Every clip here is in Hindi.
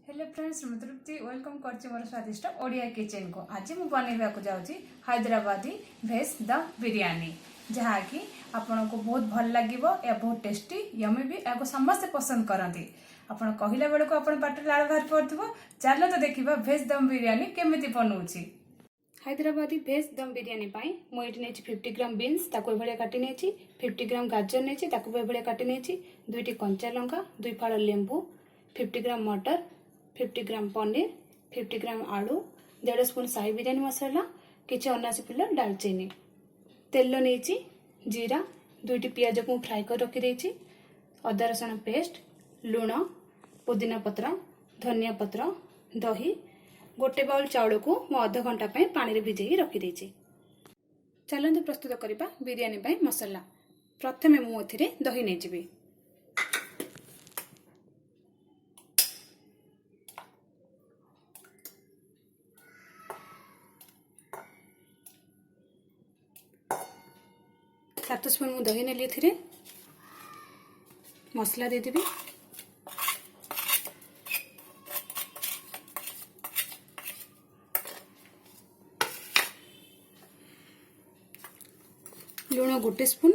हेलो फ्रेंड्स मैं तृप्ति वेलकम करछि मोर स्वादिष्ट ओडिया किचन को। आज मु बनैबा को जाउछि हैदराबादी भेज दम बिरयानी, जहाँ कि आपन को बहुत भल लागिबो या बहुत टेस्टी यमी भी या समस्त पसंद करती। आपन कहला बेल को आपन पाट लाड़ बाहर पड़थबो। चलो तो देखिबा भेज दम बिरयानी केमिति बनउछि। हैदराबादी भेज दम बिरयानी पाई मु एठी नेछि 50 ग्राम बीन्स ताको भलिया काटी नेछि, 50 ग्राम गाजर नेछि ताको भलिया काटी नेछि, 2टी कंचा लंका, 2 फाड़ लेंबू, 50 ग्राम मटर, 50 ग्राम पनीर, 50 ग्राम आलू, 1.5 स्पून साही बिरयानी मसला, किछि अनासी फुल दालचीनी, तेल नेछि, जीरा, 2टी पियाज को फ्राई कर रखी देछि, अदा रसुण पेस्ट, लूण, पुदीना पत्र, धनिया पत्र, दही, गोटे बाउल चाउल को मु आधा घंटा पानी रे भिजेई रखी देछि। चलନ୍ତୁ प्रस्तुत करिबा बिरयानी पाई मसला। प्रथमे मु एथिरे दही नै जिबी। सात स्पून मु दही नेली एथिरे मसला दे देबी। लूण 1 स्पून,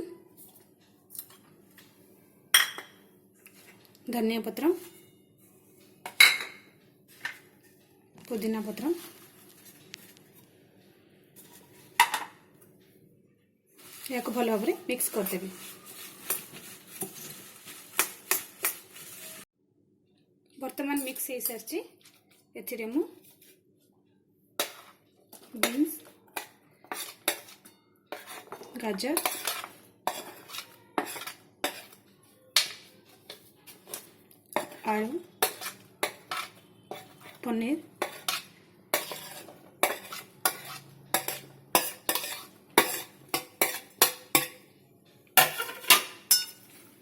धनिया पत्र, पुदीना पत्र, या को भल भाव मिक्स करदेवी। वर्तमान मिक्स हो सारी एथिरे मु बीन्स, गाजर, आलू, पनीर,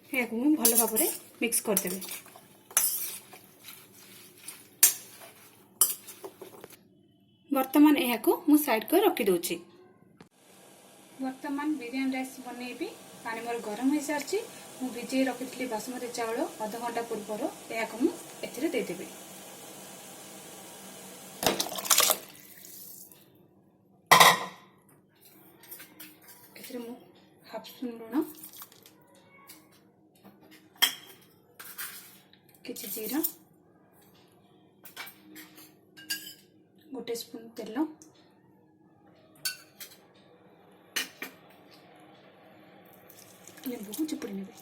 या को भल भाव मिक्स करदेवी। वर्तमान यह को मु साइड कर रखी दोछि। वर्तमान बिरयानी राइस बनैबी। पानी मोर गरम हो सारी मु भिजे रखी बासमती चाउल आधा घंटा पूर्व या को मु एथिरे दे देबी। एथिरे मु हाफ स्पून लूण, किछि जीरा, 1 स्पून तेल, लेंबू को चिपुड़ी नेबे।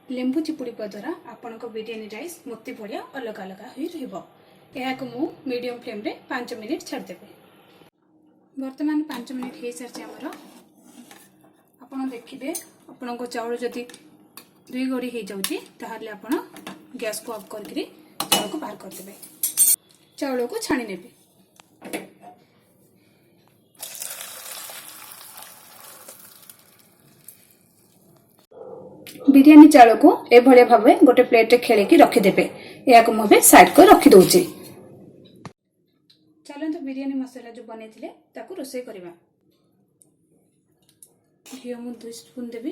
लेंबू चिपुड़ा द्वारा आपण बिरयानी राइस मोती बढ़िया अलग अलग हो मीडियम फ्लेम रे 5 मिनिट छाड़देवे। वर्तमान 5 मिनिट हो सारी आमर। आपण देखिए आपण को चाउल जदि 2 गड़ी हो जाऊँगी ताहले आपण गैस को ऑफ करके चाउल को बाहर करदेवे। चाउल को छाणी नेबे। बिरयानी चाउल को ए भलिया भाबे गोटे प्लेट रे खेलेकी रखिदेबे। या को मबे साइड को रखी दोछि। चलंतु बिरयानी मसाला जो बनेथिले ताकू रोसे करबा। घी मु 2 स्पून देबी।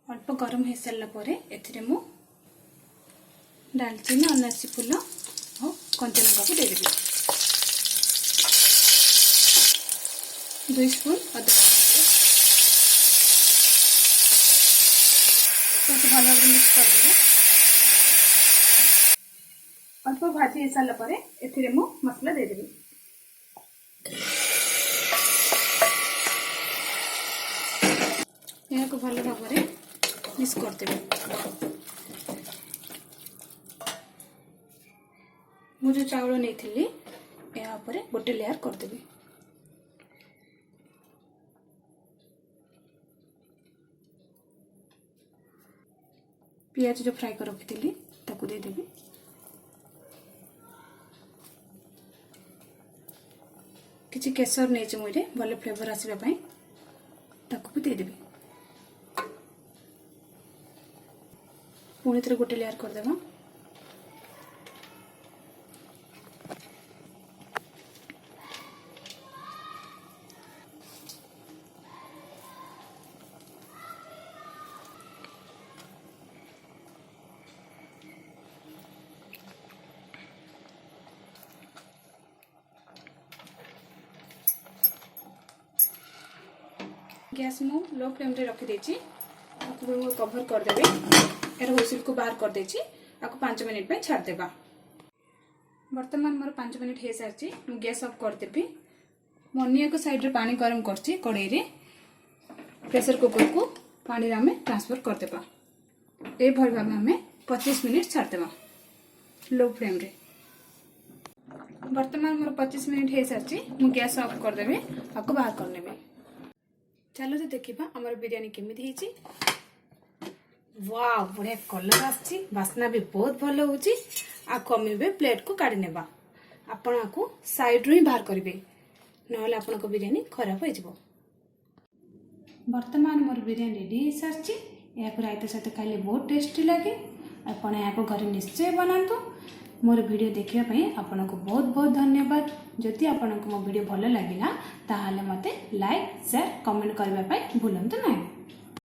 अल्प गरम हो सारा पर एथिरे मु दालचीनी, अनासी फूल और कंचा लंका को दे देबी। 2 स्पून अदा भल मिक्स कर देबे। अल्प भाजी हो सारा पर एथिरे मु मसला दे देबी। या को भल भाव मिक्स कर देबे। मु जो चाउल नहीं थी या ऊपर गोटे लेयर कर देबी। पियाज जो फ्राई कर रखी थी ताकू दे देबी। किछि केसर नहीं मुझे भले फ्लेवर आसवा ताकू भी दे देबी। पुणी थे गोटे लेयर करदेवा। गैस मु लो फ्लेम रे रखी देछि आपको कवर कर देबे यार हुइसिल को बाहर कर देछि आपको 5 मिनिट पे छाड़ देबा। वर्तमान मोर 5 मिनिट हे सारछि मु गैस ऑफ कर देबी। मोनिया को साइड रे पानी गरम करछि कढ़ाई रे प्रेशर कुकर को पानी रे हमें ट्रांसफर कर देबा। ए भल भाबे हमें 25 मिनिट छाड़ देबा लो फ्लेम रे। वर्तमान मोर 25 मिनिट हे सारछि मु गैस ऑफ कर देबे आपको बाहर कर नेबे। चलो तो देखिबा हमर बिरयानी केमिति हिची। वाह बढ़िया कलर आछि वासना भी बहुत भलो होची। आ कमिबे प्लेट को काढी नेबा आपण आकु साइड रो ही बाहर करिवे नहले आपण को बिरयानी खराब हो जिवो। वर्तमान मोर बिरयानी रेडी हे सारछि या को रायता साथे खाइले बहुत टेस्टी लागे। आपण या को घरे निश्चय बनांतु। मोर वीडियो देखिया पई आपण को बहुत बहुत धन्यवाद। जदि आपण को मो वीडियो भलो लागिला ताहाले मते लाइक शेयर कमेंट करबा पई भूलंतु नाही।